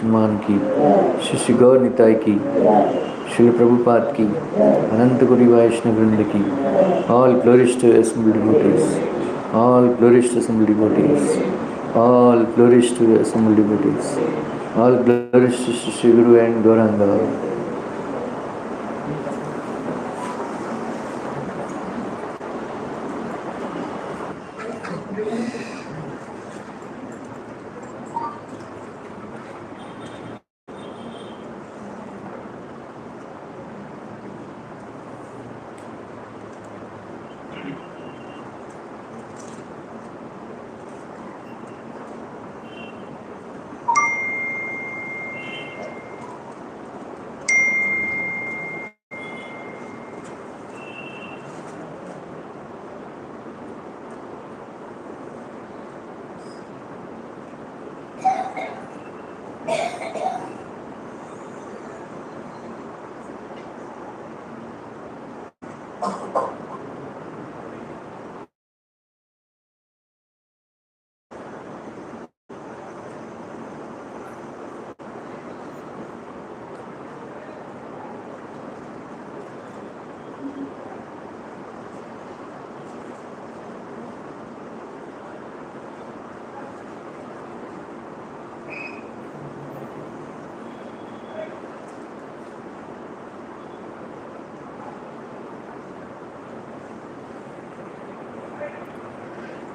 हनुमान की, श्री श्री गौर निताई की, श्री प्रभुपाद की, अनंत कोटि वैष्णव वृंद की. All glories to assembled devotees. All glories to assembled devotees. All glories to assembled devotees. All glories to Shri Guru and Gauranga.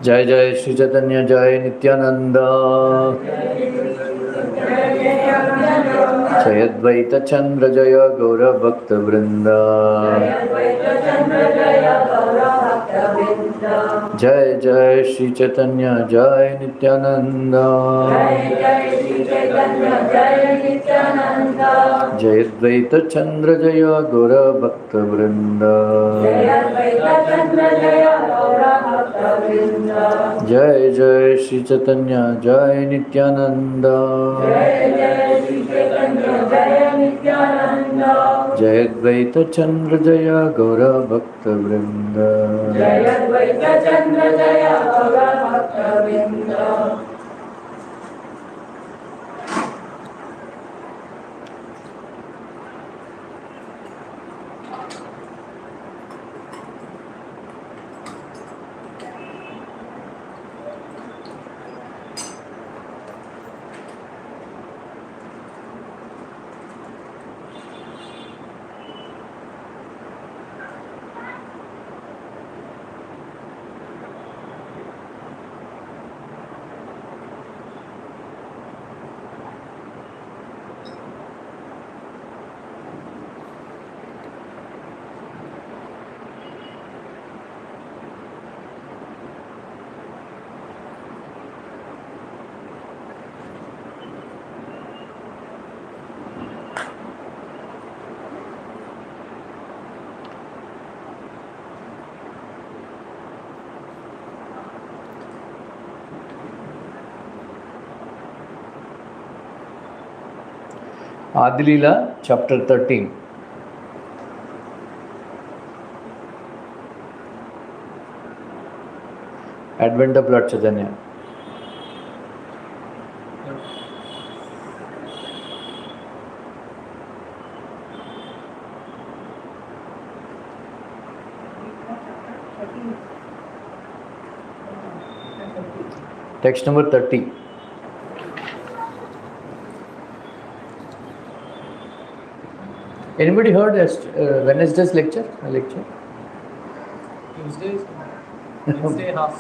जय जय श्री चैतन्य जय नित्यानंद. जय अद्वैत चंद्र जय गौर भक्त वृंद. जय जय श्री चैतन्य जय नित्यानंद. जय अद्वैत चंद्र जय गौर भक्त वृंद. जय जय श्री चैतन्य जय नित्यानंद. जय अद्वैत चंद्र जय गौर भक्त वृंद. Adi Leela, chapter 13. Advent of Lord Chaitanya. Text number 30. Anybody heard Wednesday's lecture? Wednesday half.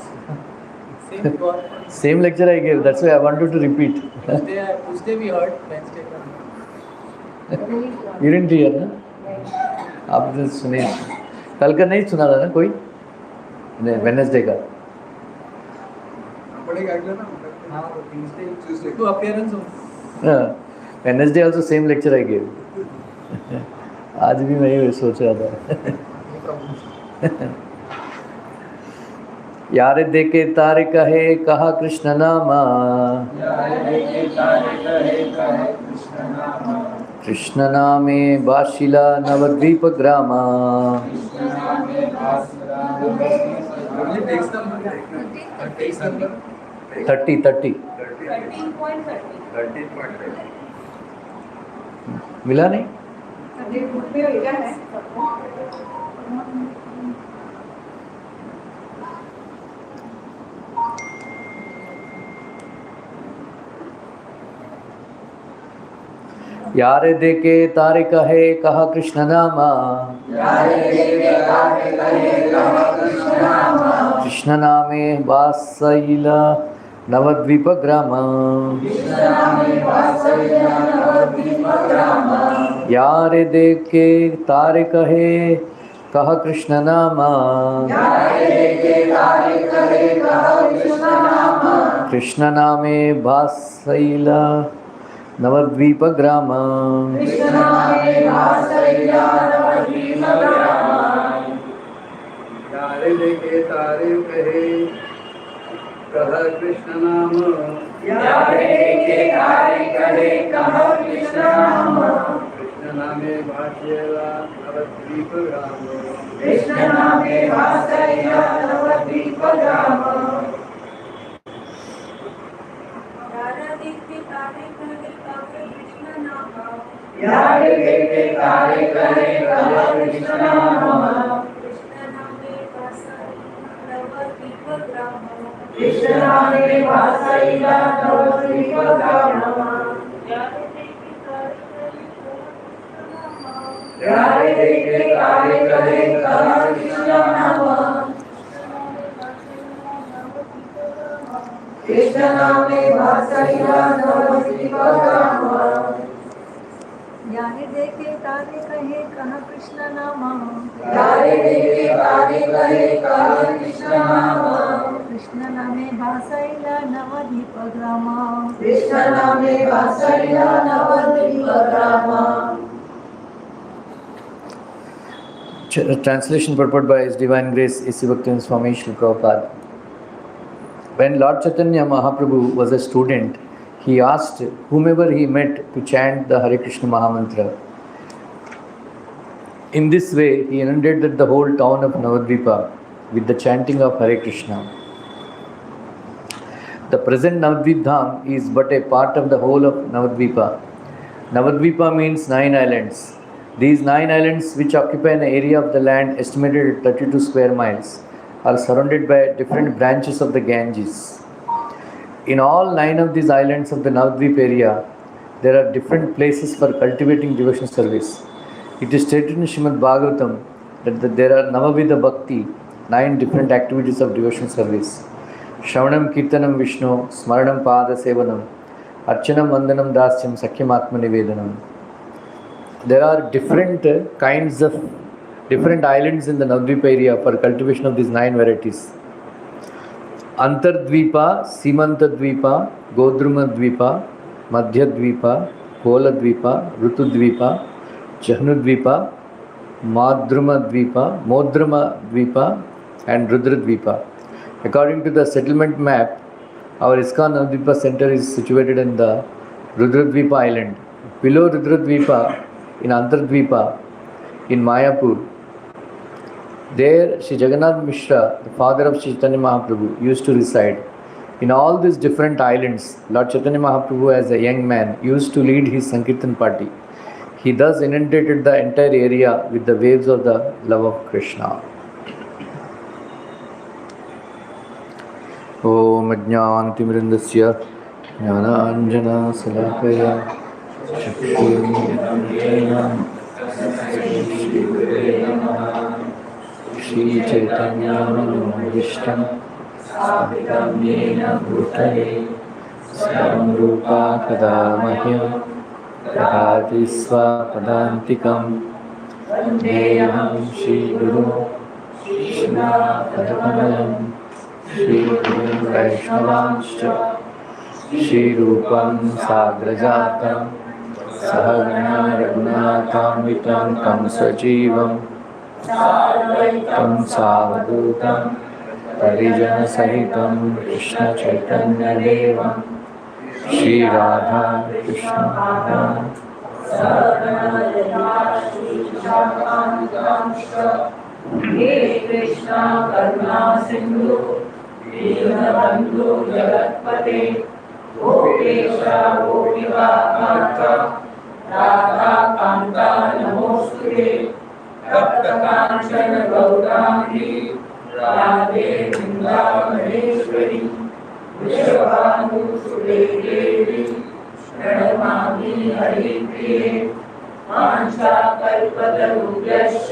Same lecture I gave. That's why I wanted to repeat. Tuesday we heard. Wednesday. You didn't hear, ना? आप तो सुने. कल का नहीं सुना था ना कोई? नहीं, Wednesday का. पढ़ेगा अगला ना. हाँ, Tuesday. तो appearance हो. हाँ, Wednesday also same lecture I gave. आज भी मैं ये सोच रहा था. यारे देखे तारे कहे कहा कृष्ण नामा. कृष्ण नामे बाशिला नवद्वीप ग्रामा. मिला नहीं? यारे देखे तारे कहे कहा कृष्ण नामा, कृष्ण नामे वासैला नवद्वीप ग्राम, यारे देखे तारे कहे कहा कृष्ण नामा, कृष्ण नामे वासैला नवद्वीप ग्राम, यारे देखे तारे कहे कहा कृष्ण नाम, यारे देखे तारे कहे कहा कृष्ण नाम, कृष्ण नामे भाष्यला नवद्वीप ग्राम, कृष्ण नामे भाष्यला नवद्वीप ग्राम, यारे देखे तारे कहे कहा कृष्ण नाम, यारे देखे तारे कहे कहा कृष्ण नाम, कृष्ण नामे वासैला नवद्वीप ग्राम, यारे देखे तारे कहे कहा कृष्ण नाम, कृष्ण नामे वासैला नवद्वीप ग्राम, यारे देखे तारे कहे कहा कृष्ण नाम, यारे देखे तारे कहे कहा कृष्ण नाम, कृष्ण नामे भासैला नवद्वीप ग्राम, कृष्ण नामे वासैला नवद्वीप ग्राम. Translation purport by His Divine Grace A.C. Bhaktivinoda Swami Srila Prabhupada. When Lord Chaitanya Mahaprabhu was a student, he asked whomever he met to chant the Hare Krishna Mahamantra. In this way, he inundated the whole town of Navadvipa with the chanting of Hare Krishna. The present Navadvip Dham is but a part of the whole of Navadvipa. Navadvipa means 9 islands. These 9 islands, which occupy an area of the land estimated at 32 square miles, are surrounded by different branches of the Ganges. In all 9 of these islands of the Navadvip area, there are different places for cultivating devotional service. It is stated in Srimad Bhagavatam that there are Navavidha Bhakti, 9 different activities of devotional service. Shravanam Kirtanam Vishnu, Smaranam Pada Sevanam, Archanam Vandanam Dasyam, Sakyam Atma Nivedanam. There are different kinds of different islands in the Navadvipa area for cultivation of these 9 varieties. Antardvipa, Simantadvipa, Godrumadvipa, Madhyadvipa, Koladvipa, Rutudvipa, Jahnudvipa, Madrumadvipa, Modramadvipa, and Rudradvipa. According to the settlement map, our ISKCON Navadvipa center is situated in the Rudradvipa island. Below Rudradvipa, in Antardvipa, in Mayapur, there Sri Jagannath Mishra, the father of Sri Chaitanya Mahaprabhu, used to reside. In all these different islands, Lord Chaitanya Mahaprabhu as a young man used to lead his Sankirtan party. He thus inundated the entire area with the waves of the love of Krishna. Om Ajnantimirandasya Jnananjana Salakaya Shri Chaitanya Manavishtam Sapitam Yena Bhutale Ramarupa Kadamahyam Kadati Swapadantikam Vandeham Shri Guru Krishna Padakamalam Shri Guru Vaishnavanscha Shri Rupam Sagrajatam Sahagana Raghunatham Tam Sajivam Tam Savadutam Parijana Sahitam Krishna Chaitanya Devam Shri Radha Krishna He Krishna Karuna Sindhu Dinabandhu Jagatpate Gopesha Gopika Mata Radha Namami हरिप्रिये वाञ्छाकल्पतरुभ्यश्च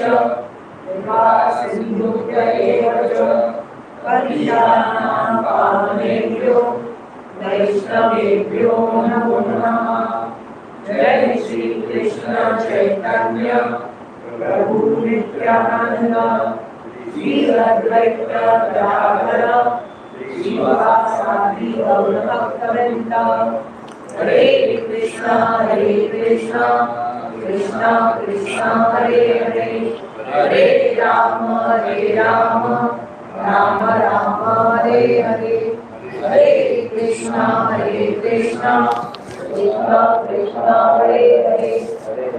कृपासिन्धुभ्य एव च पतितानां पावनेभ्यो वैष्णवेभ्यो नमो नमः। जय श्री कृष्ण चैतन्य प्रभु नित्यानंद श्री अद्वैत गदाधर श्रीवासादि गौर भक्तवृंद। हरे कृष्णा कृष्णा कृष्णा हरे हरे हरे राम राम राम हरे हरे। हरे कृष्णा कृष्णा कृष्णा हरे हरे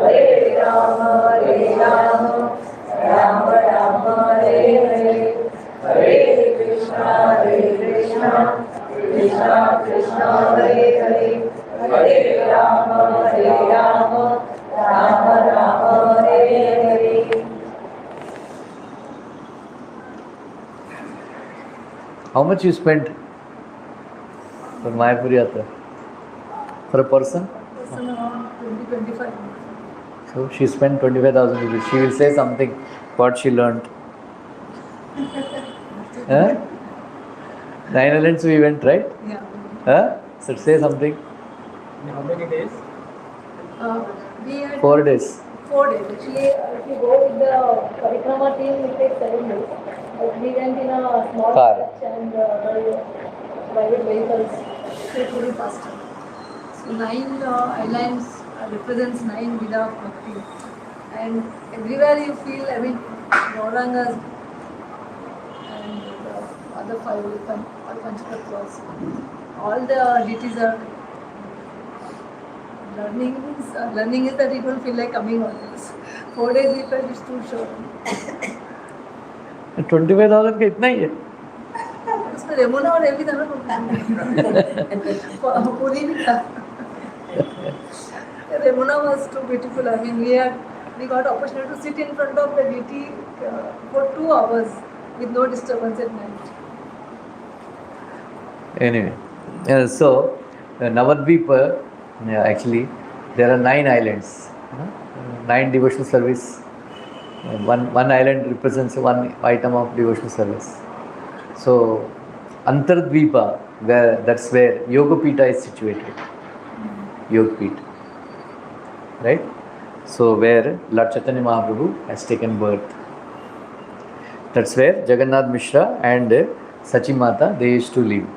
हरे राम राम राम हरे हरे। हरे Krishna Krishna Krishna Hare Hare Hare Ram Ram Ram Hare Hare. How much you spent for Mayapuri Yatra? For a person? Person around 20-25. So she spent 25,000 rupees. She will say something what she learnt. Huh? 9 islands we went, right? Yeah. Huh? So say something. How many days? We had 4 days. 4 days. Actually, if you go with the Parikrama team, it takes 7 days. But we went in a small Car. coach and private vehicles, so it will be faster. So 9 islands represents 9 Vida of Bhakti. And everywhere you feel, I mean, Gaurangas and the other 5, all Panchatattwas, all the deities are learning is that you don't feel like coming always. 4 days we felt it's too short. 25,000 का इतना ही है. उसमें रेमुना और एवी था ना पूरी भी था. Remuna was too beautiful. I mean, we got opportunity to sit in front of the deity for 2 hours with no disturbance at night. Anyway, so Navadvipa, actually there are 9 islands, 9 devotional service. One island represents one item of devotional service. So Antardvipa, that's where Yogapita is situated. Yogapita, right? So where Lord Chaitanya Mahaprabhu has taken birth. That's where Jagannath Mishra and Sachi Mata, they used to live.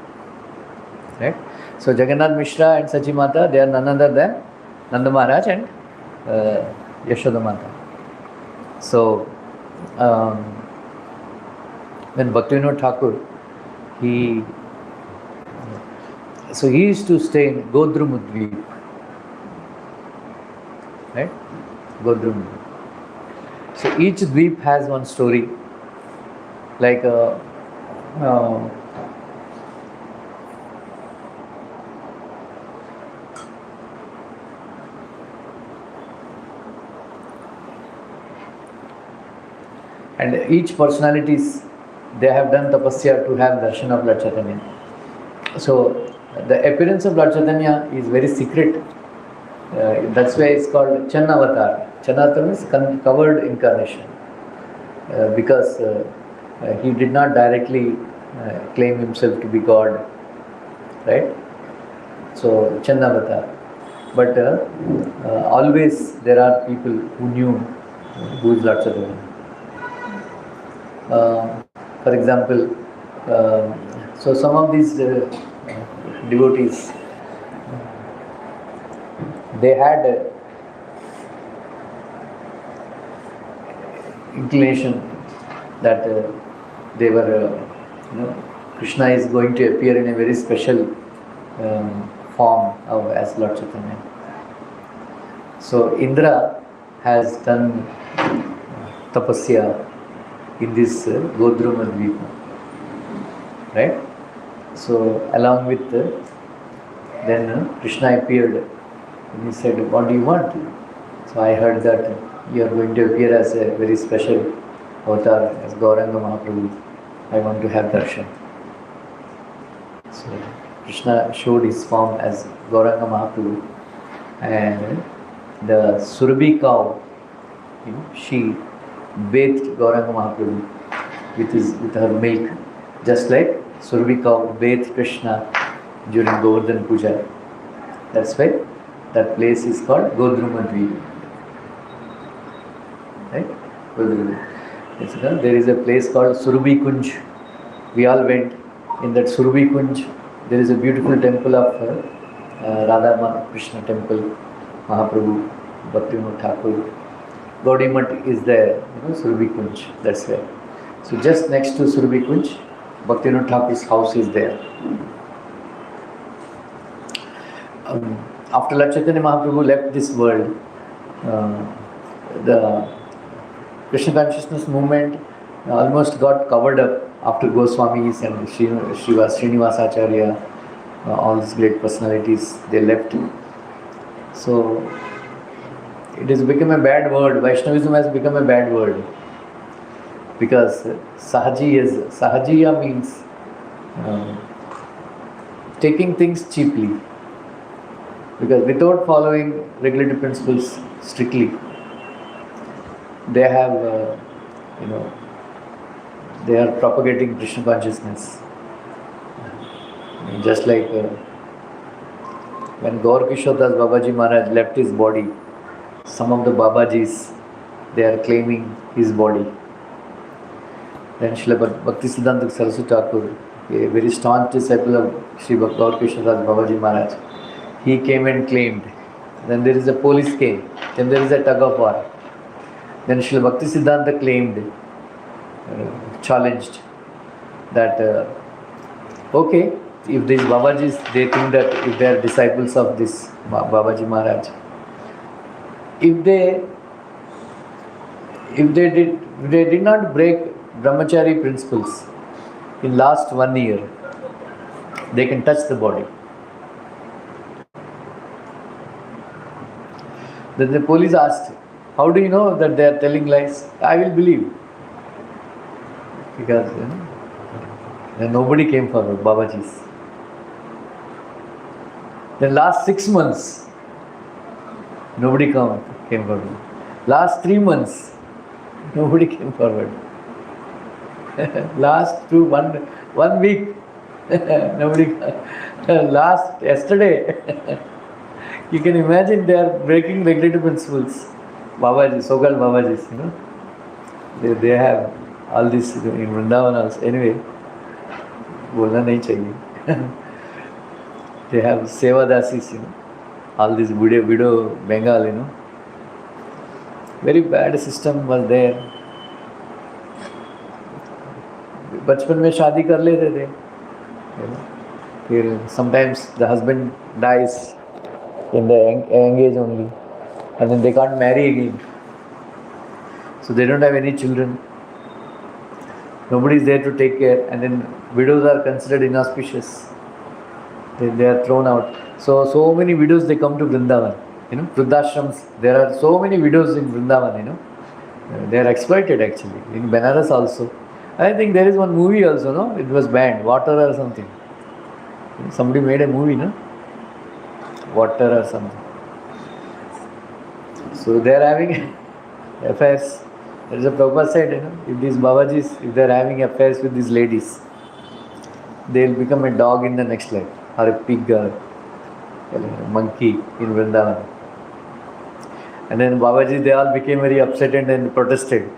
Right? So Jagannath Mishra and Sachi Mata, they are none other than Nanda Maharaj and Yashoda Mata. So when Bhaktivinoda Thakur, he used to stay in Godrumudvip. Right? Godrumudvip. So each dweep has one story. Like and each personalities, they have done tapasya to have darshan of Lord Chaitanya. So the appearance of Lord Chaitanya is very secret. That's why it's called Channavatar. Channavatar means covered incarnation. Because he did not directly claim himself to be God, right? So Channavatar. But always there are people who knew who is Lord Chaitanya. For example, so some of these devotees, they had inclination that they were, Krishna is going to appear in a very special form as Lord Chaitanya. So Indra has done tapasya in this Godrumadvipa, right? So along with then Krishna appeared and he said, "What do you want?" So I heard that you are going to appear as a very special avatar as Gauranga Mahaprabhu. I want to have darshan. So Krishna showed his form as Gauranga Mahaprabhu and the Surabhi cow, she bathed Gauranga Mahaprabhu with her milk, just like Surabhi cow bathed Krishna during Govardhan Puja. That's why that place is called Godrumadvi. Right? There is a place called Surabhi Kunj. We all went in that Surabhi Kunj. There is a beautiful temple of Radha Krishna temple, Mahaprabhu, Bhaktivinoda Thakur. Gaudiya Math is there, Surabhi Kunj, that's where. So just next to Surabhi Kunj, Bhaktivinoda Thakur's house is there. After Lord Chaitanya Mahaprabhu left this world, the Krishna consciousness movement almost got covered up after Goswamis and Srinivasacharya, all these great personalities, they left. So it has become a bad word. Vaishnavism has become a bad word. Because Sahajiya means taking things cheaply. Because without following regulative principles strictly, they have, they are propagating Krishna consciousness. Just like when Gaur Kishore Das Babaji Maharaj left his body, some of the Babajis, they are claiming his body. Then Srila Bhaktisiddhanta Saraswati Thakur, a very staunch disciple of Sri Gaur Kishore Das Babaji Maharaj, he came and claimed. Then there is a police came. Then there is a tug of war. Then Srila Bhaktisiddhanta claimed, challenged that, okay, if these Babajis, they think that if they are disciples of this Babaji Maharaj, if they did not break brahmachari principles in last 1 year, they can touch the body. Then the police asked, how do you know that they are telling lies? I will believe. Because then nobody came forward, Babajis. Then last 6 months, nobody came forward. Last 3 months, nobody came forward. Last 1 week, nobody. Yesterday, you can imagine they are breaking regulative principles. Babaji, so-called Babajis, they have all this in Vrindavan also. Anyway, bolna nahi chahiye. They have Seva Dasis, all this widow Bengal, very bad system was there. बचपन में शादी कर लेते थे, फिर sometimes the husband dies in the young age only, and then they can't marry again, so they don't have any children, nobody is there to take care, and then widows are considered inauspicious, they are thrown out. So many widows, they come to Vrindavan, Vruddashrams, there are so many widows in Vrindavan, they are exploited actually, in Benares also. I think there is one movie also, no? It was banned, Water or something. Somebody made a movie, no? Water or something. So they are having affairs. There is a Prabhupada said, if these Babajis, if they are having affairs with these ladies, they will become a dog in the next life, or a pig or a monkey in Vrindavan. And then Babaji, they all became very upset and then protested.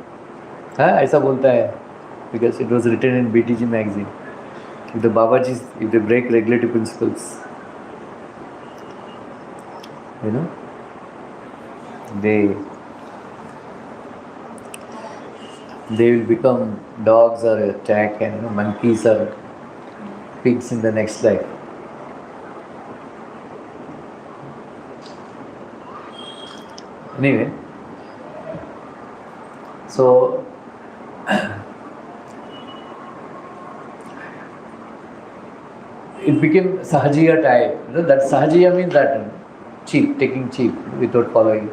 ऐसा बोलता है, because it was written in BTG magazine. If the Babajis, if they break regulative principles, they will become dogs or attack, and monkeys or pigs in the next life. Anyway, so it became Sahajiya type. That Sahajiya means that cheap, taking cheap without following.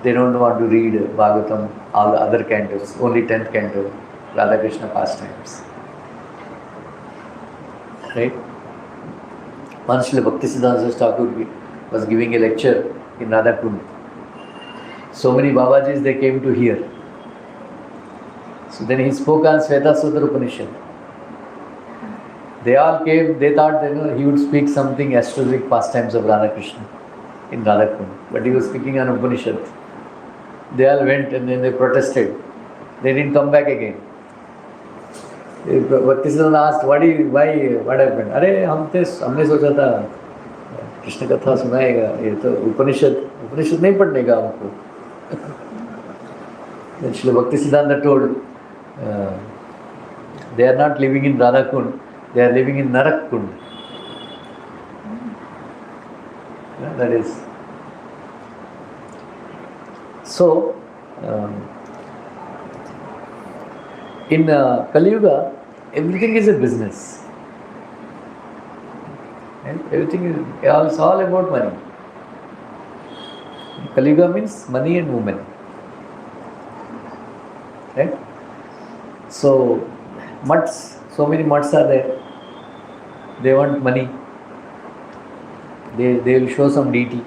They don't want to read Bhagavatam, all the other cantos, only 10th canto, Radha Krishna pastimes. Right? Once Srila Bhaktisiddhanta Thakur was giving a lecture in Radhakund. So many Babajis, they came to hear. So then he spoke on Sveta Sutra Upanishad. They all came, they thought that he would speak something astrologic pastimes of Radha Krishna in Radhakund. But he was speaking on Upanishad. They all went and then they protested. They didn't come back again. Bhaktisiddhanta asked, what happened? अरे हमने सोचा था कृष्ण कथा सुनाएगा, ये तो उपनिषद नहीं पढ़ने का हमको. Then Srila Bhaktisiddhanta told, they are not living in Radhakund, they are living in Narakund. That is. So, in Kali Yuga, everything is a business. And everything is all about money. Kali Yuga means money and women. Right? So, mutts, so many mutts are there. They want money. They will show some deity.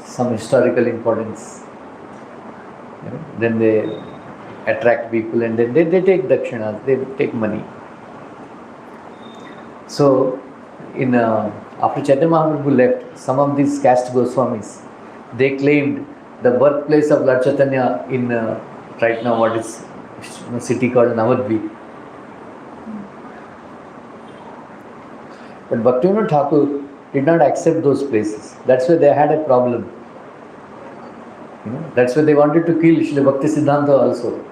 Some historical importance. Then they attract people and then they take dakshinas, they take money. So, after Chaitanya Mahaprabhu left, some of these caste Goswamis, they claimed the birthplace of Lord Chaitanya in right now what is a city called Navadvip. But Bhaktivinoda Thakur did not accept those places. That's why they had a problem. That's why they wanted to kill Srila Bhaktisiddhanta also.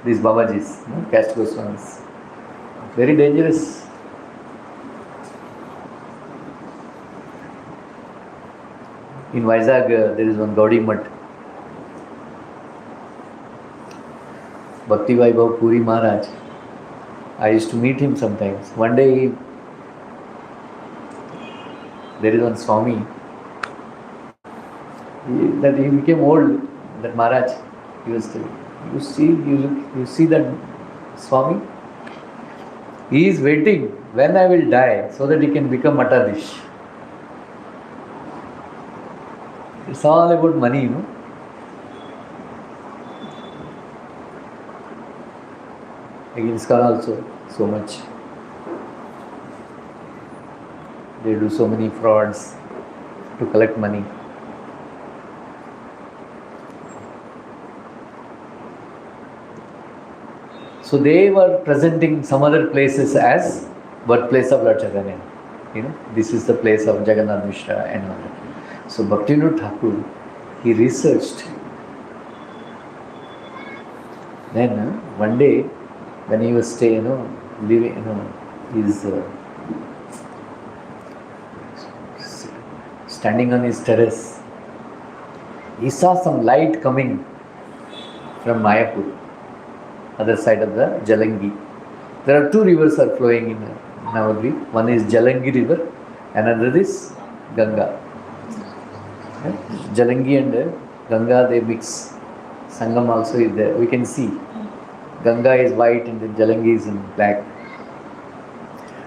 These Babajis, caste Goswamis. Very dangerous. In Vizag, there is one Gaudi Mutt. Bhakti Vaibhav Puri Maharaj. I used to meet him sometimes. One day, there is one Swami. He became old. That Maharaj, he was telling, you see that Swami? He is waiting when I will die so that he can become Matadish. It's all about money, Again, ISKCON also, so much. They do so many frauds to collect money. So they were presenting some other places as birthplace of Lord Chaitanya. This is the place of Jagannath Mishra and all that. So Bhaktivinoda Thakur, he researched. Then one day, when he was living, he's standing on his terrace. He saw some light coming from Mayapur, other side of the Jalangi. There are two rivers are flowing in Navadvip. One is Jalangi river, another is Ganga. Jalangi and Ganga, they mix. Sangam also is there. We can see Ganga is white and then Jalangi is in black.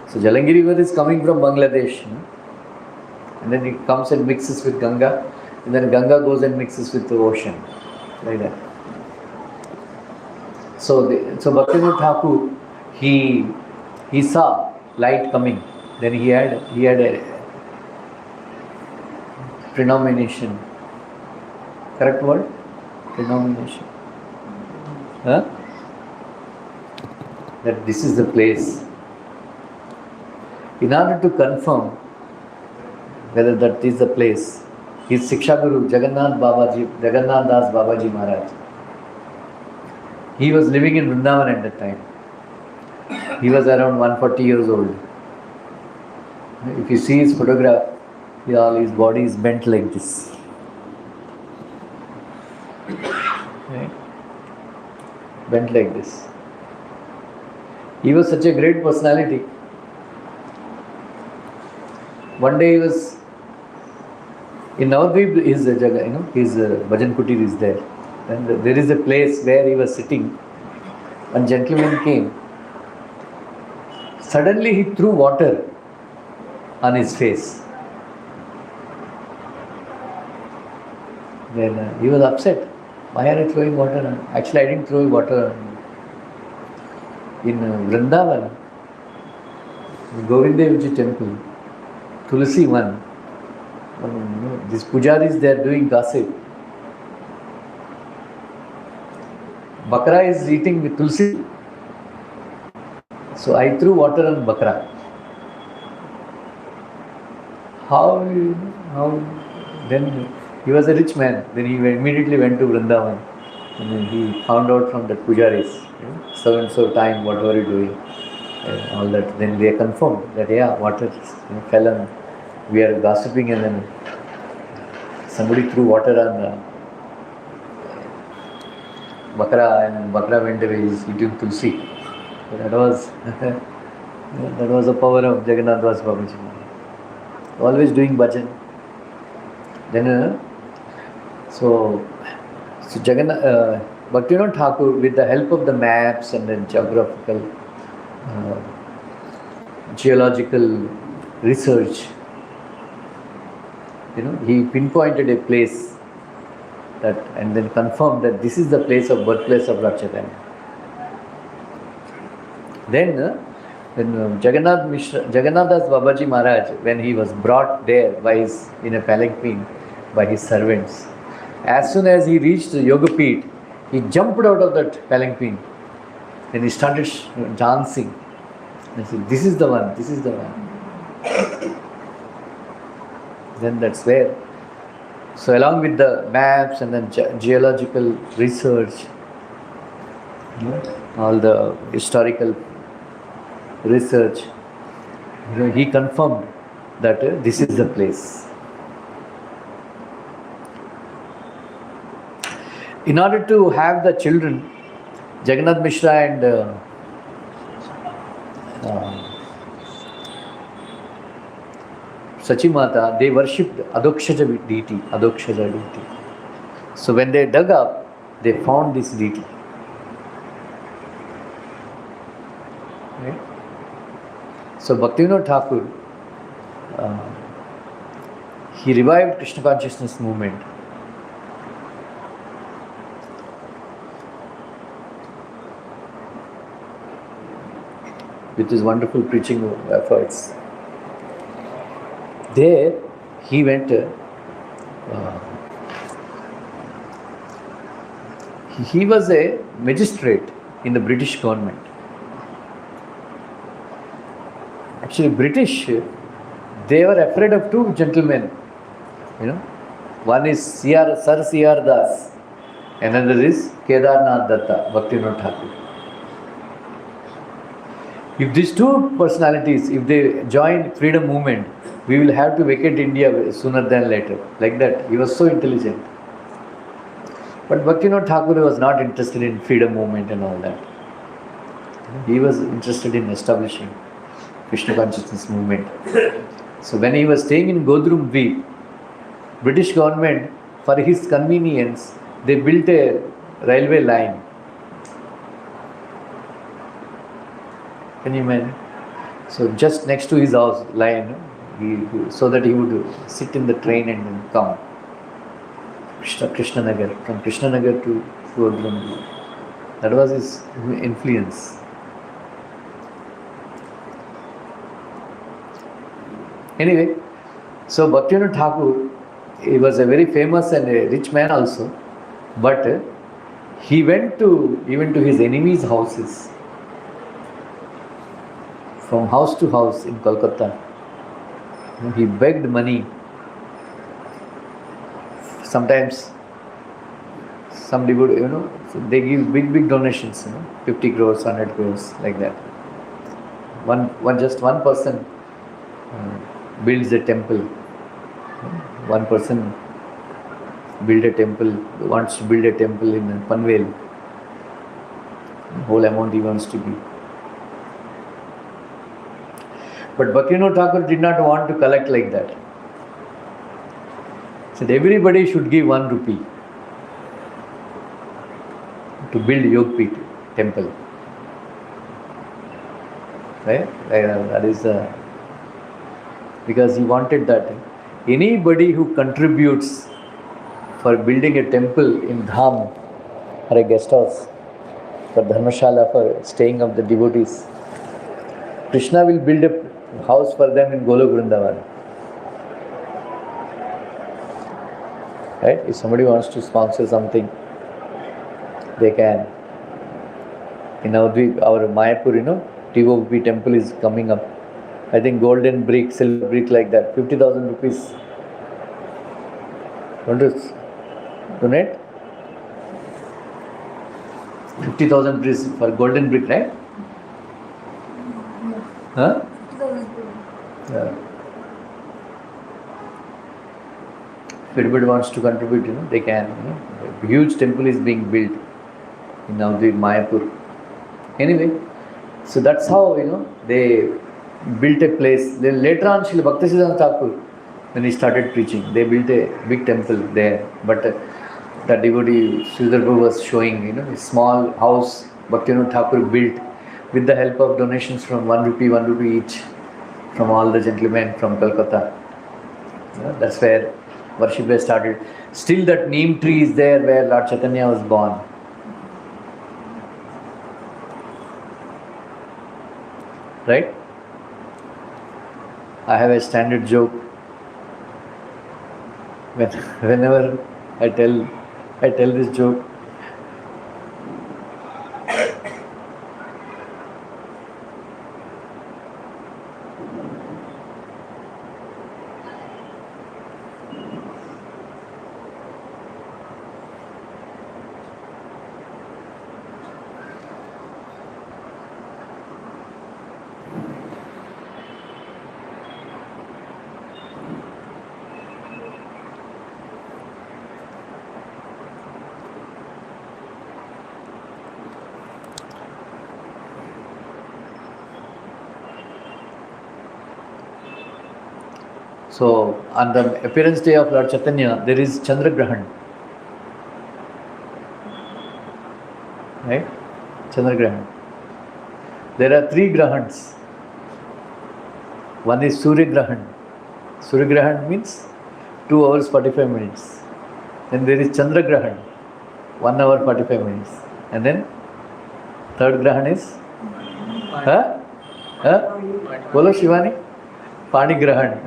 So Jalangi river is coming from Bangladesh, and then it comes and mixes with Ganga, and then Ganga goes and mixes with the ocean, like that. So Bhaktivinoda Thakur, he saw light coming. Then he had a prenomination. Correct word? Prenomination. That this is the place. In order to confirm whether that is the place, his Siksha Guru Jagannath Das Babaji Maharaj, he was living in Vrindavan at that time. He was around 140 years old. If you see his photograph, his body is bent like this. Right? Bent like this. He was such a great personality. One day he was in Navadvip, his Bhajan Kutir is there. And there is a place where he was sitting. One gentleman came. Suddenly he threw water on his face. Then he was upset. Why are you throwing water on? Actually, I didn't throw water on. In Vrindavan, Govindevji temple, Tulsi one. These pujaris, they are doing gossip. Bakra is eating with Tulsi. So I threw water on Bakra. How? Then he was a rich man. Then he immediately went to Vrindavan. And then he found out from the pujaris, so and so time, what were you doing? And all that. Then they confirmed that, yeah, water fell on. We are gossiping, and then somebody threw water on Bakra, and Bakra went away. He's eating Tulsi. So that was the power of Jagannath Das Babaji. Always doing bhajan. Then so Jagannath, Bhaktivinoda Thakur, with the help of the maps and then geographical, geological research, he pinpointed a place that, and then confirmed that this is the birthplace of Lord Chaitanya. Then Jagannath Das Babaji Maharaj, when he was brought there in a palanquin by his servants, as soon as he reached the Yoga Peeth, he jumped out of that palanquin and he started dancing. And he said, this is the one. Then that's where. So along with the maps and then geological research, all the historical research, he confirmed that this is the place. In order to have the children, Jagannath Mishra and Sachimata, they worshipped Adokshaja deity. So when they dug up, they found this deity. Right? So Bhaktivinoda Thakur, he revived Krishna consciousness movement. With his wonderful preaching efforts. There, he went. He was a magistrate in the British government. Actually, British, they were afraid of two gentlemen. One is Sir C.R. Das, another is Kedarnath Datta, Bhaktivinoda Thakur. If these two personalities, if they join freedom movement, we will have to vacate India sooner than later. Like that. He was so intelligent. But Bhaktivinoda Thakur was not interested in freedom movement and all that. He was interested in establishing Krishna consciousness movement. So when he was staying in Godrum Dweep, British government, for his convenience, they built a railway line. Can you imagine? So just next to his house line, so that he would sit in the train and then come. Krishnanagar, from Krishnanagar to Godrum. That was his influence. Anyway, so Bhaktivinoda Thakur, he was a very famous and a rich man also, but he went even to his enemies' houses, from house to house in Kolkata. He begged money. Sometimes somebody would, so they give big donations, 50 crores, 100 crores, like that. Just one person builds a temple. One person wants to build a temple in Panvel. Whole amount he wants to give. But Bhaktivinoda Thakur did not want to collect like that. He said everybody should give 1 rupee to build Yoga Peeth temple. Right? That is because he wanted that. Anybody who contributes for building a temple in Dham or a guest house, for Dharmashala, for staying of the devotees, Krishna will build a house for them in Golok Vrindavan. Right? If somebody wants to sponsor something, they can. In our Mayapur, TOP temple is coming up. I think golden brick, silver brick like that. 50,000 rupees. Want to donate? 50,000 rupees for golden brick, right? Huh? Yeah. If anybody wants to contribute, they can. A huge temple is being built in Navadvip, Mayapur. Anyway, so that's how they built a place. Then later on, Srila Bhaktisiddhanta Thakur, when he started preaching, they built a big temple there. But the devotee Sridhar Prabhu was showing, a small house Bhaktivinoda Thakur built with the help of donations from 1 rupee each from all the gentlemen from Calcutta. That's where worship has started. Still that neem tree is there where Lord Chaitanya was born. Right? I have a standard joke. Whenever I tell this joke. So, on the appearance day of Lord Chaitanya, there is Chandra Grahan. Right? Chandra Grahan. There are 3 Grahans. One is Surya Grahan. Surya Grahan means 2 hours 45 minutes. Then there is Chandra Grahan, 1 hour 45 minutes. And then third Grahan is? Bolo Shivani? Pani Grahan.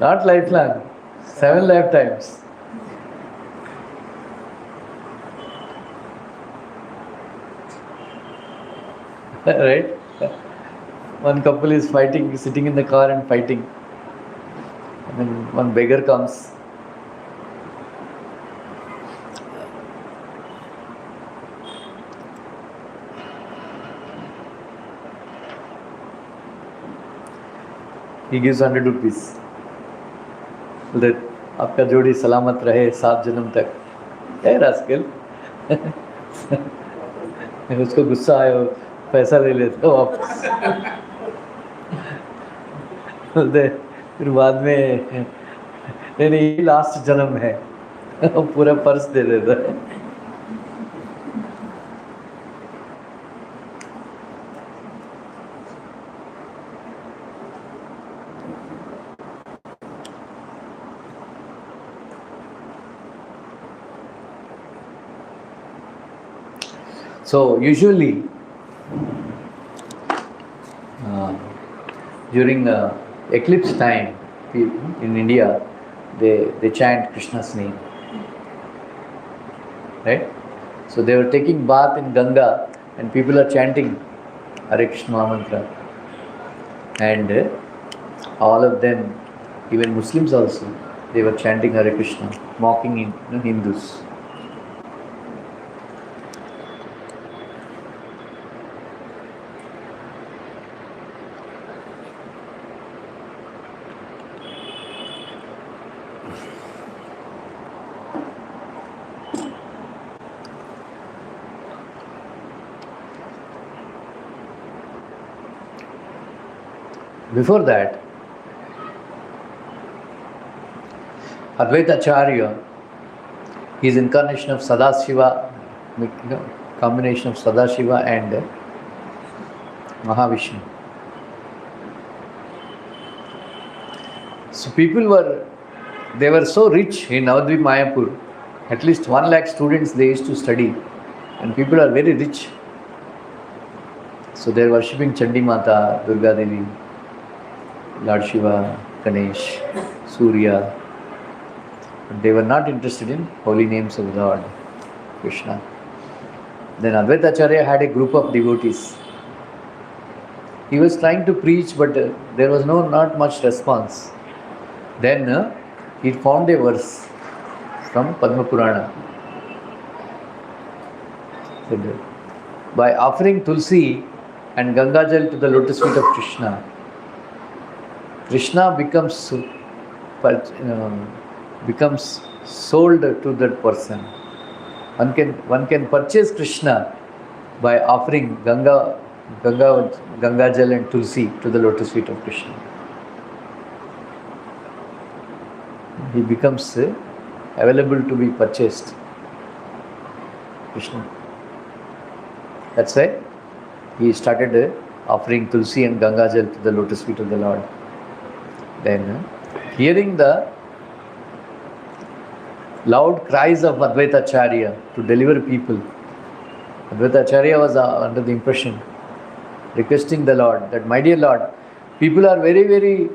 Not lifelong. 7 lifetimes. Right? One couple is fighting, sitting in the car and fighting. And then one beggar comes. He gives 100 rupees. That आपका जोड़ी सलामत रहे 7 जन्म तक. है rascal. उसको गुस्सा आया, पैसा ले लेते हो वापस. बोलते फिर बाद में नहीं लास्ट जन्म है, पूरा पर्स दे देता है. So usually during eclipse time in India, they chant Krishna's name, right? So they were taking bath in Ganga and people are chanting Hare Krishna mantra, and all of them, even Muslims also, they were chanting Hare Krishna, mocking Hindus. Before that, Advaita Acharya, he is incarnation of Sadashiva, combination of Sadashiva and Mahavishnu. So people were so rich in Navadvip Mayapur. At least 1 lakh students they used to study, and people are very rich. So they are worshipping Chandi Mata, Durga Devi, Lord Shiva, Ganesh, Surya. But they were not interested in holy names of Lord Krishna. Then Advaita Acharya had a group of devotees. He was trying to preach, but there was not much response. Then he found a verse from Padma Purana. By offering Tulsi and Gangajal to the lotus feet of Krishna, Krishna becomes sold to that person. One can purchase Krishna by offering Gangajal and Tulsi to the lotus feet of Krishna. He becomes available to be purchased. Krishna. That's why he started offering Tulsi and Gangajal to the lotus feet of the Lord. Then, hearing the loud cries of Advaita Acharya to deliver people, Advaita Acharya was under the impression, requesting the Lord that, my dear Lord, people are very, very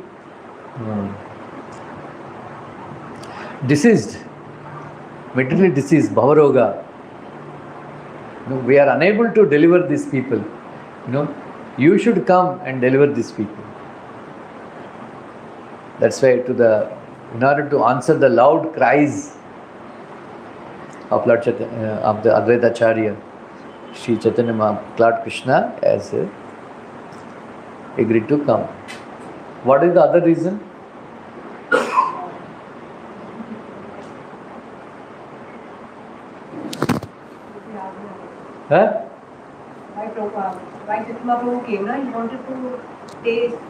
diseased, materially diseased, Bhavaroga. We are unable to deliver these people. You should come and deliver these people. That's why in order to answer the loud cries of the Advaita Acharya, Sri Chaitanya Mahaprabhu, Lord Krishna has agreed to come. What is the other reason? Huh? Why Chaitanya Mahaprabhu came, he wanted to taste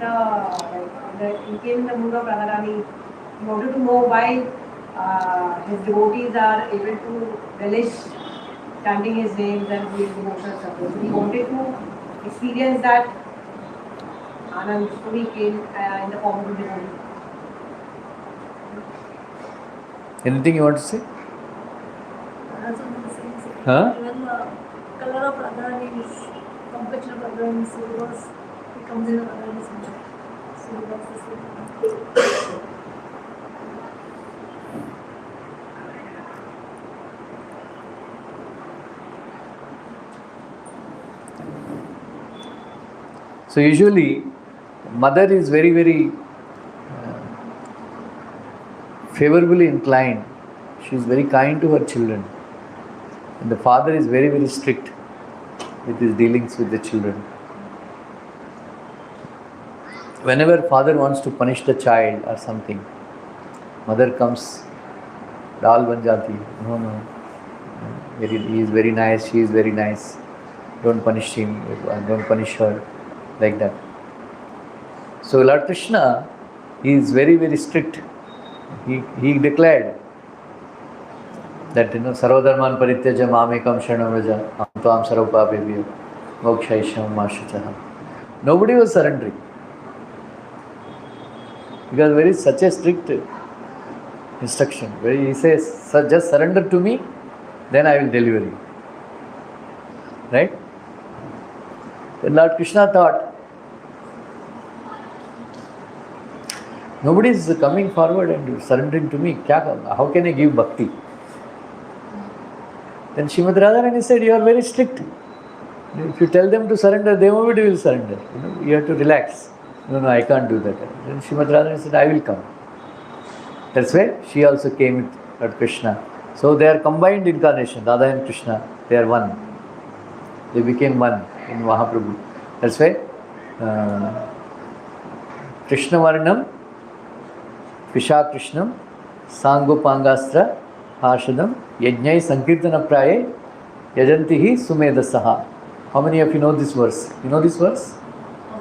he came in the mood of Radharani. He wanted to know why his devotees are able to relish chanting his names and doing devotional service. He wanted to experience that Anand, so he came in the form of a devotee. Anything you want to say? Also the same thing. Huh? Even the color of Radharani is complexion of Radharani, so because it comes in Radharani's nature. So that's the same. So usually, mother is very, very favorably inclined. She is very kind to her children. And the father is very, very strict with his dealings with the children. Whenever father wants to punish the child or something, mother comes, Dal ban jati. No. He is very nice, she is very nice. Don't punish him, don't punish her. Like that. So Lord Krishna, he is very, very strict. He declared that Sarvadharman parityaja mamekam sharanam vraja aham tvam sarvapapebhyo mokshaisham mashuchaha. Nobody was surrendering. Because there is such a strict instruction where he says, just surrender to me, then I will deliver you. Right? Then Lord Krishna thought, nobody is coming forward and surrendering to me. How can I give bhakti? Then Srimati Radharani said, you are very strict. If you tell them to surrender, nobody will surrender. You have to relax. No, I can't do that. Then Srimati Radharani said, I will come. That's why she also came with Lord Krishna. So they are combined incarnation, Radha and Krishna. They are one. They became one in Mahaprabhu. That's why Krishna Varnam, Pisha Krishnam, Sangopangastra, Harshadam, Yajnai Sankirtana Praye, Yajantihi Sumedasaha. How many of you know this verse? You know this verse?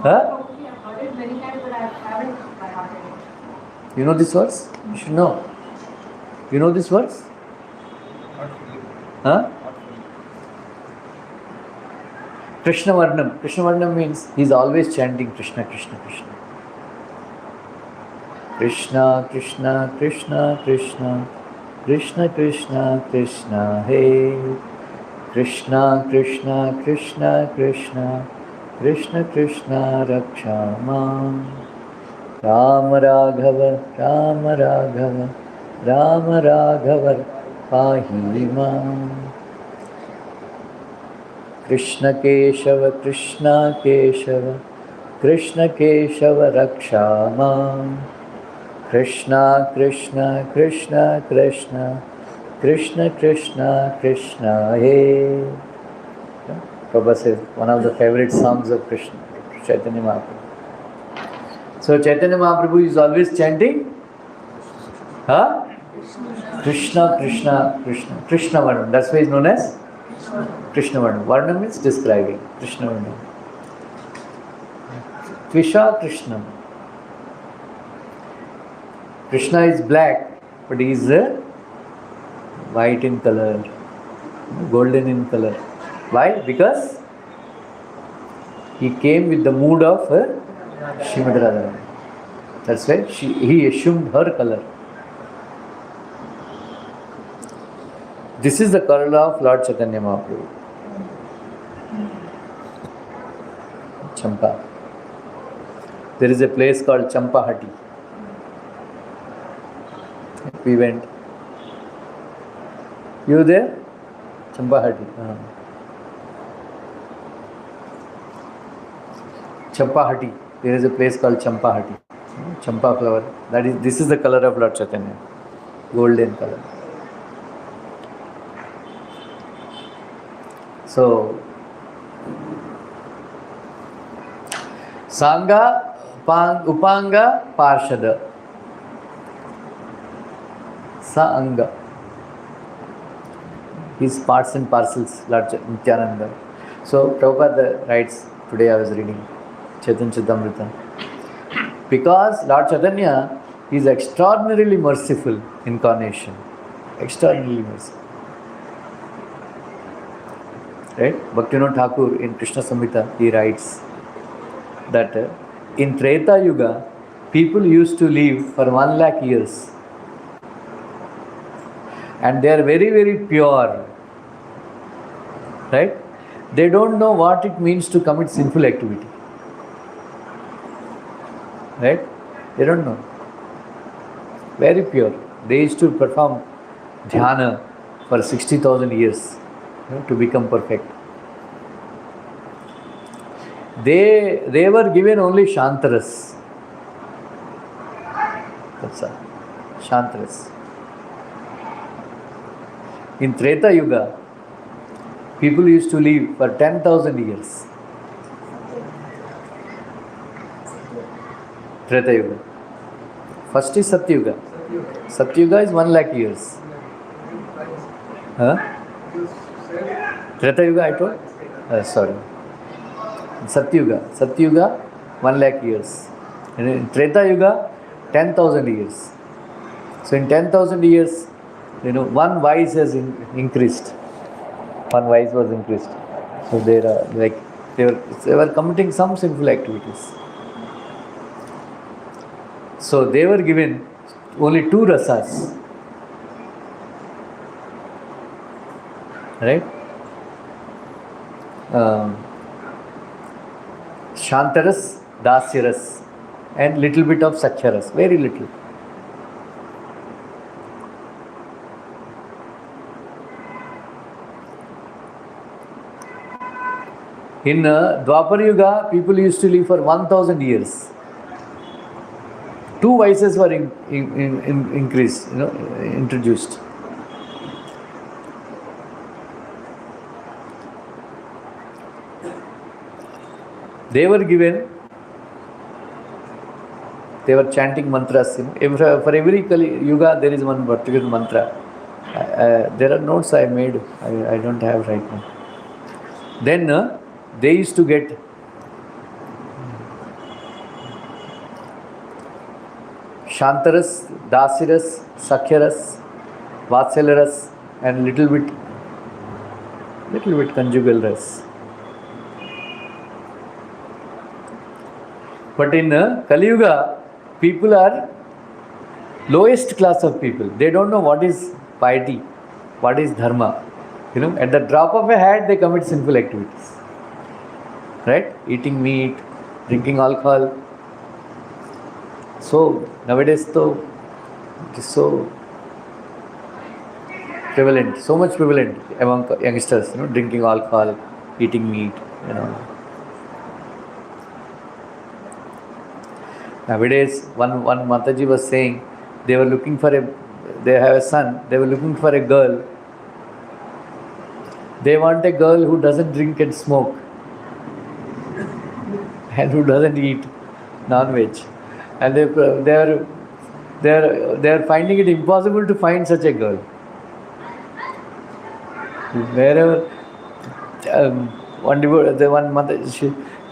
Huh? I've heard it many times, but I haven't by heart. You know this verse? You should know. You know this verse? Huh? Krishna Varnam. Krishna Varnam means he is always chanting Krishna, Krishna, Krishna. Krishna Krishna Krishna Krishna Krishna Krishna Krishna Hey Krishna Krishna Krishna Krishna Krishna Krishna Raksha Mam Ram Raghava Ram Raghava Ram Raghava Pahi Mam Krishna Keshava Krishna Keshava Krishna Keshava Raksha Mam Krishna Krishna Krishna Krishna Krishna Krishna Krishna Hey. Prabhupada says one of the favorite songs of Krishna, Chaitanya Mahaprabhu. So Chaitanya Mahaprabhu is always chanting, huh? Krishna Krishna Krishna Krishna Varnam. That's why he is known as Krishna Varnam. Varnam means describing. Krishna Varnam. Tvisha Krishnam. Krishna is black, but he is white in color, golden in color. Why? Because he came with the mood of Srimati Radharani. That's why he assumed her color. This is the color of Lord Chaitanya Mahaprabhu. Champa. There is a place called Champahati. We went. You there? Champahati. Champahati. There is a place called Champahati. Champa flower. This is the color of Lord Chaitanya. Golden color. So, Sangha, Upanga, Parshada. Sa-anga. His parts and parcels, Lord Nityananda. So, Prabhupada writes, today I was reading Chaitanya Charitamrita. Because Lord Chaitanya is extraordinarily merciful incarnation. Extraordinarily merciful. Right? Bhaktivinoda Thakur in Krishna Samhita, he writes that in Treta Yuga, people used to live for 1 lakh years. And they are very, very pure. Right? They don't know what it means to commit sinful activity. Right? They don't know. Very pure. They used to perform dhyana for 60,000 years, to become perfect. They were given only Shantaras. That's all. Shantaras. In Treta Yuga, people used to live for 10,000 years. Treta Yuga. First is Satyuga. Satyuga is 1 lakh years. Huh? Treta Yuga I told? Sorry. Satyuga 1 lakh years. And in Treta Yuga 10,000 years. So in 10,000 years, one vice has increased. One vice was increased. So they were committing some sinful activities. So they were given only 2 rasas. Right? Shantaras, Dasyaras, and little bit of Sakhyaras. Very little. In Dwapar Yuga, people used to live for 1,000 years. 2 vices were increased, introduced. They were given, they were chanting mantras. For every Yuga, there is one particular mantra. There are notes I made, I don't have right now. Then they used to get Shantaras, Dasiras, Sakhyaras, Vatsalaras, and little bit conjugal ras. But in Kali Yuga, people are Lowest class of people. They don't know what is piety, what is dharma. At the drop of a hat, they commit sinful activities. Right? Eating meat, drinking alcohol. So nowadays, though, it is so prevalent, so much prevalent among youngsters. Drinking alcohol, eating meat. Nowadays, one Mataji was saying they were looking for they have a son, they were looking for a girl. They want a girl who doesn't drink and smoke and who doesn't eat non-veg. And they are finding it impossible to find such a girl. Wherever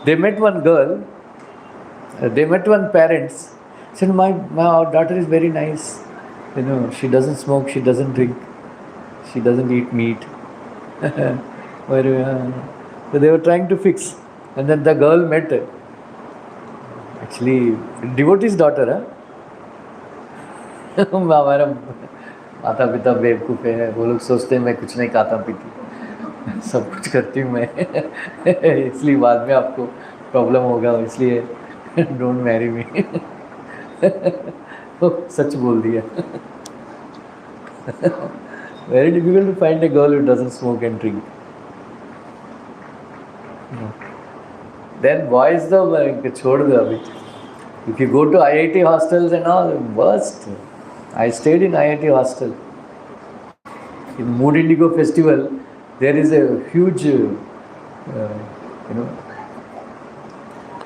they met one girl, they met one parents, said, my daughter is very nice. She doesn't smoke, she doesn't drink, she doesn't eat meat. So they were trying to fix. And then the girl met, actually, devotee's daughter. हमारा माता पिता बेवकूफ़ है, वो लोग सोचते हैं मैं कुछ नहीं खाता पीती, सब कुछ करती हूँ मैं, इसलिए बाद में आपको प्रॉब्लम होगा, इसलिए डोंट मैरी मी. सच बोल दिया. Very difficult to find a girl who doesn't smoke and drink. Then boys though, छोड़ दो अभी. If you go to IIT hostels and all, worst. I stayed in IIT hostel. In Mood Indigo festival, there is a huge,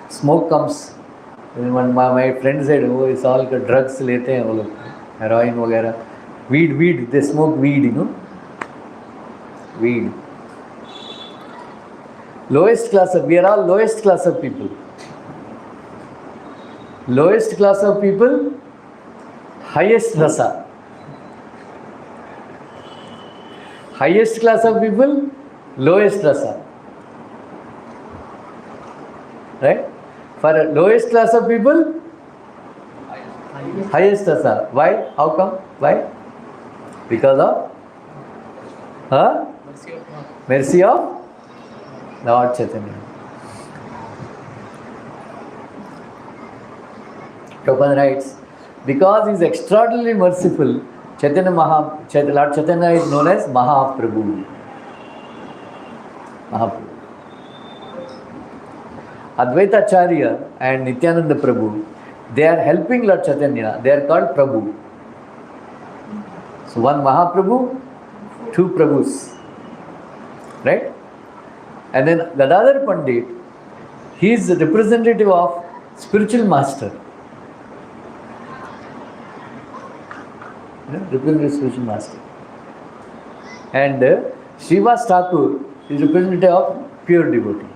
smoke comes. And my friend said, oh, it's all drugs लेते हैं वो लोग, heroin वगैरह, weed, they smoke weed, weed. We are all lowest class of people. Lowest class of people, highest rasa. Highest class of people, lowest rasa. Right? For lowest class of people, highest rasa. Why? How come? Why? Because of mercy of Lord Chaitanya. Prabhupada writes, because he is extraordinarily merciful, Lord Chaitanya is known as Mahaprabhu. Advaita Acharya and Nityananda Prabhu, they are helping Lord Chaitanya. They are called Prabhu. So one Mahaprabhu, two Prabhus. Right? And then Gadadhar Pandit, he is the representative of spiritual master. Representative spiritual master. And Srivas Thakur is representative of pure devotee.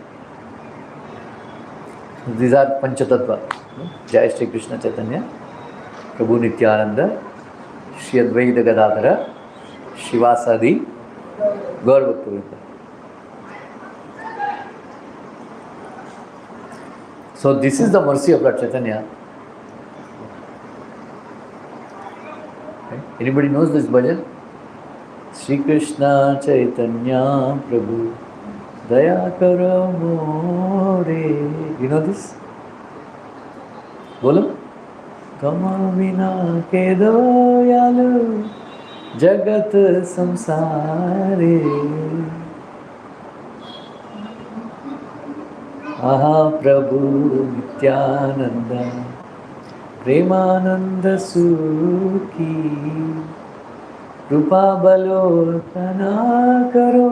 These are Panchatattva. Jai Shri Krishna Chaitanya, Prabhu Nityananda, Shri Advaita Gadadhara, Shivasadi, Gaur Bhaktivinoda. So this is the mercy of Lord Chaitanya. Anybody knows this bhajan? Shri Krishna Chaitanya Prabhu Daya Karo More. You know this? Bolo? Kama vina ke doyalu Jagat samsare Aha Prabhu Nityananda Premananda Sukhi Rupa Balo Kana Karo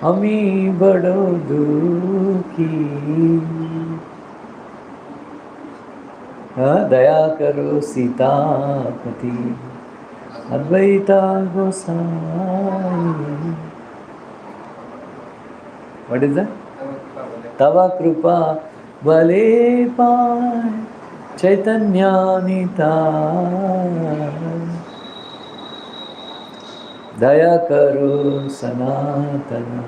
Ami Bado Dukhi Daya Karo Sita Pati Advaita Gosai. What is that? Tava Krupa Bale Pai Chaitanya Nita Daya Karo Sanatana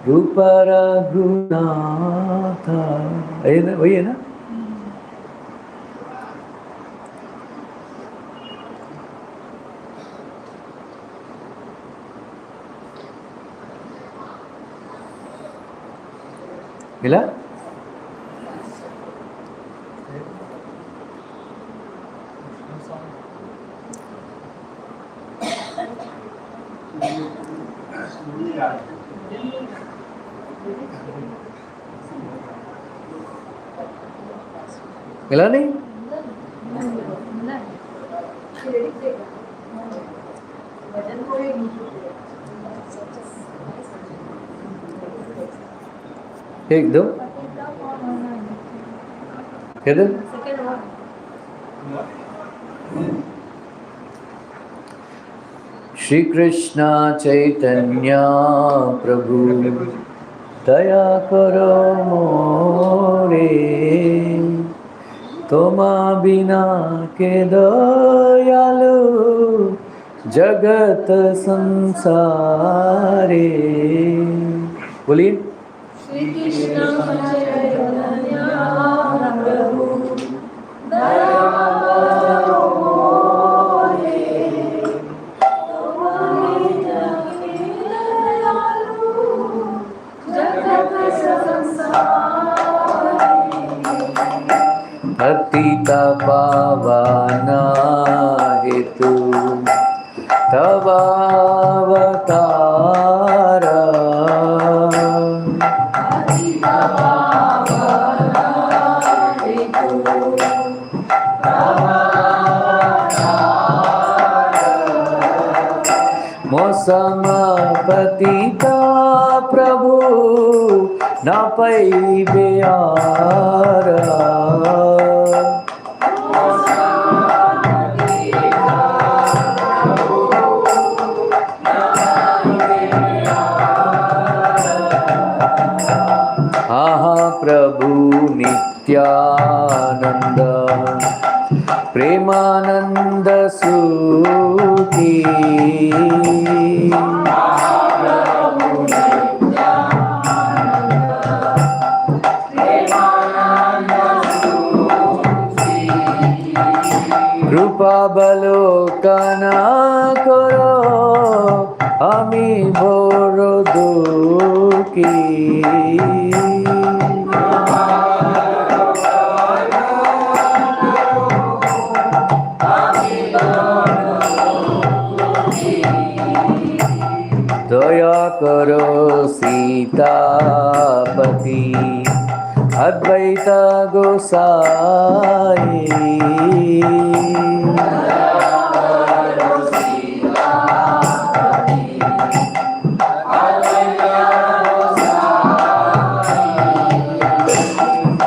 Rupa Raghunatha. वही है ना? मिला? मिला नहीं? एक दो किधर? श्री कृष्ण चैतन्य प्रभु दया करो मोरे, तोमा बिना के दयालु जगत संसारे। बोलिए। श्री कृष्ण चैतन्य प्रभु दया करो मोरे, तुम्हारी दयालु जगत संसारी। पतिता पावना हेतु तव अवतार, मौसम पतिता प्रभु न पैबे आरा। आहा प्रभु नित्यानंद प्रेमानंद सुखी, कृपा बलोकना करो আমি বড় দুঃখী। দয়া করো সীতাপতি অদ্বৈত গোসাই,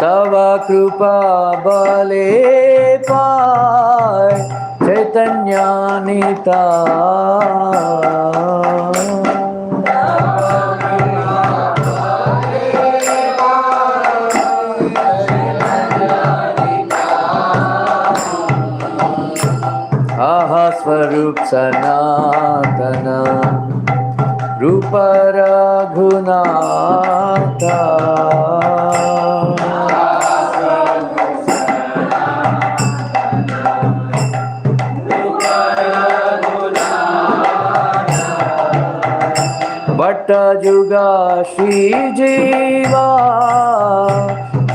तव कृपा बले पाय चैतन्य निताय। आहा स्वरूप सनातन रूप रघुनाथ, भट्ट जुगा श्री जीवा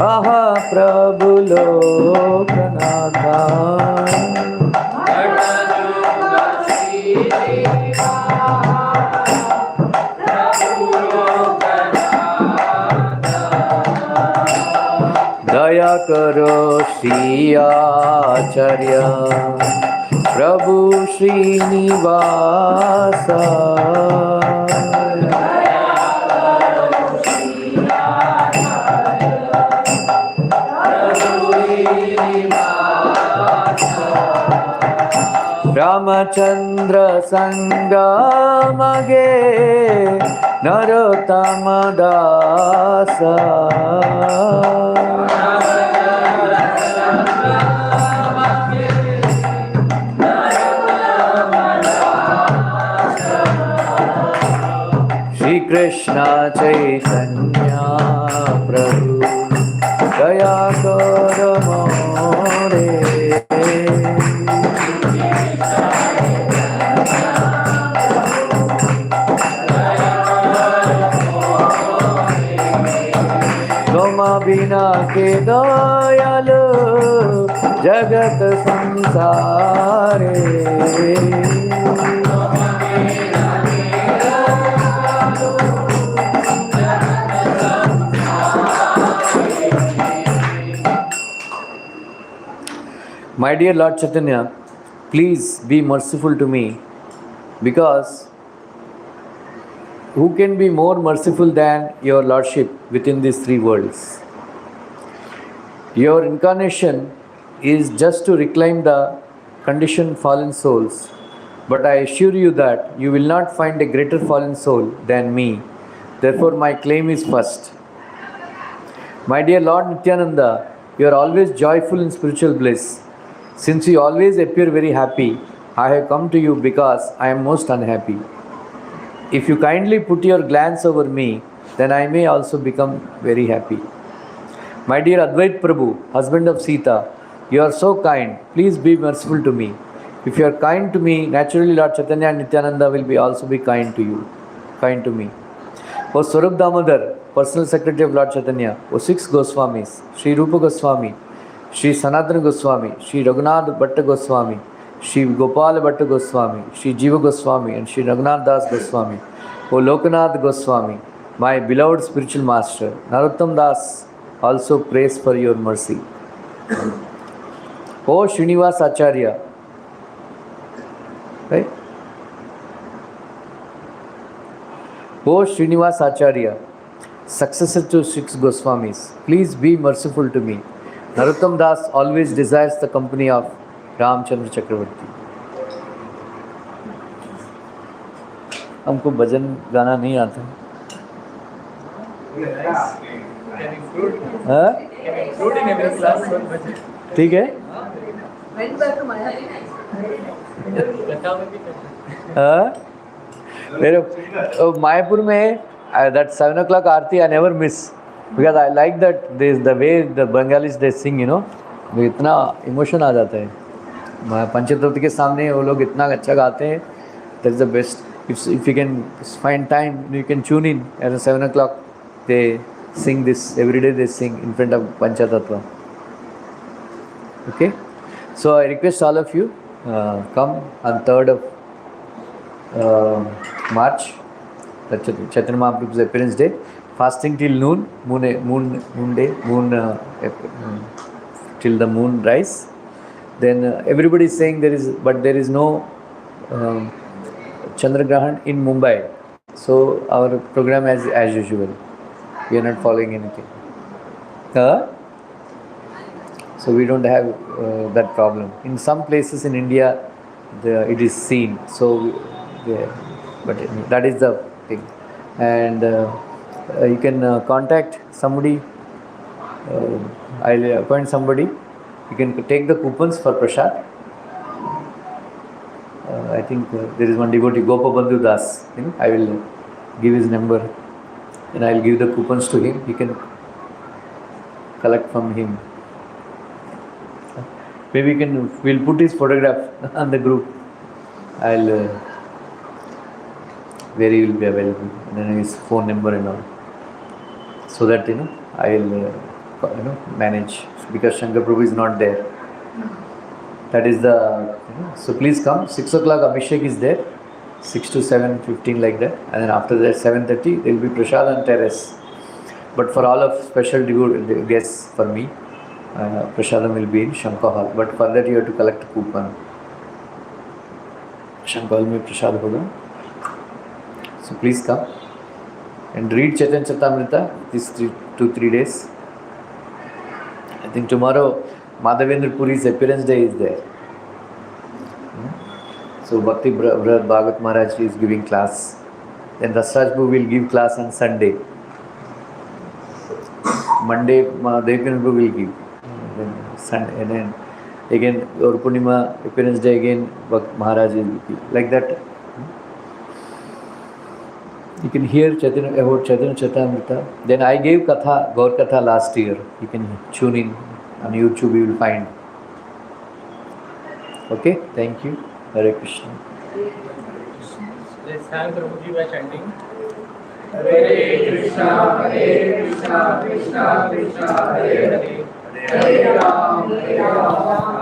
आहा प्रभु लोकनाथा। दया करो श्री आचार्य प्रभु श्रीनिवास, रामचंद्र संगमगे नरोत्तम दास, श्री कृष्ण चैतन्य प्रभु दया करो मोरे, जगत संसारे My dear Lord Chaitanya, please be merciful to me, because who can be more merciful than your Lordship within these three worlds? Your incarnation is just to reclaim the conditioned fallen souls, but I assure you that you will not find a greater fallen soul than me. Therefore, my claim is first. My dear Lord Nityananda, you are always joyful in spiritual bliss. Since you always appear very happy, I have come to you because I am most unhappy. If you kindly put your glance over me, then I may also become very happy. My dear Advait Prabhu, husband of Sita, you are so kind. Please be merciful to me. If you are kind to me, naturally Lord Chaitanya and Nityananda will be also be kind to you, kind to me. O Swarup Damodar, personal secretary of Lord Chaitanya, O six Goswamis, Sri Rupa Goswami, Sri Sanatana Goswami, Sri Raghunath Bhatta Goswami, Sri Gopal Bhatta Goswami, Sri Jiva Goswami, and Sri Raghunath Das Goswami, O Lokanath Goswami, my beloved spiritual master, Narottam Das also prays for your mercy. O Srinivas Acharya, right? O Srinivas Acharya, successor to six Goswamis, please be merciful to me. Narottam Das always desires the company of Ramchandra Chakravarti. हमको भजन गाना नहीं आता. Can include हाँ? in every class one bhajan. ठीक है? Went back to Maya. कथा में भी करना. हाँ? मेरे मायापुर में that 7 o'clock Aarti I never miss, because I like that the way the Bengalis they sing, you know, इतना इमोशन आ जाता है. पंचतत्व के सामने वो लोग इतना अच्छा गाते हैं. That is the best. If you can find time, you can tune in at 7 o'clock. They sing this every day. They sing in front of Panchatattva. Okay, so I request all of you come on 3rd of March, Chaitanya Mahaprabhu's appearance day, fasting till noon, till the moon rise. Then everybody is saying there is no Chandragrahan in Mumbai, so our program as usual. We are not following anything. So we don't have that problem. In some places in India, it is seen. So, but that is the thing. And you can contact somebody. I'll appoint somebody. You can take the coupons for Prashad. I think there is one devotee, Gopabandhu Das. You know, I will give his number and I will give the coupons to him. He can collect from him. Maybe we'll put his photograph on the group. Where he will be available, and then his phone number and all, so that I will manage, because Shankar Prabhu is not there. That is the so please come. 6 o'clock Abhishek is there, 6 to 7:15 like that, and then after that 7:30 there will be Prashad on terrace. But for all of special guests for me, Prashadam will be in Shankar Hall. But for that you have to collect a coupon. Shankar Hall mein Prashad hoga. So please come and read Chaitanya Charitamrita these 2 to 3 days. I think tomorrow Madhavendra Puri's appearance day is there. So Bhakti Brad Bhagavat Maharaj is giving class. Then Rasraj Prabhu will give class on Sunday. Monday Madhavendra Prabhu will give. Then Sunday, and then again Paurnima appearance day again Maharaj will give. Like that. You can hear about Chaitanya Charitamrita. Then I gave Katha, Gaur Katha last year. You can tune in on YouTube, you will find. Okay, thank you. Hare Krishna. Let's thank Prabhuji by chanting. Hare Krishna, Krishna Krishna, Hare Hare, Hare Hare Ram, Hare Ram,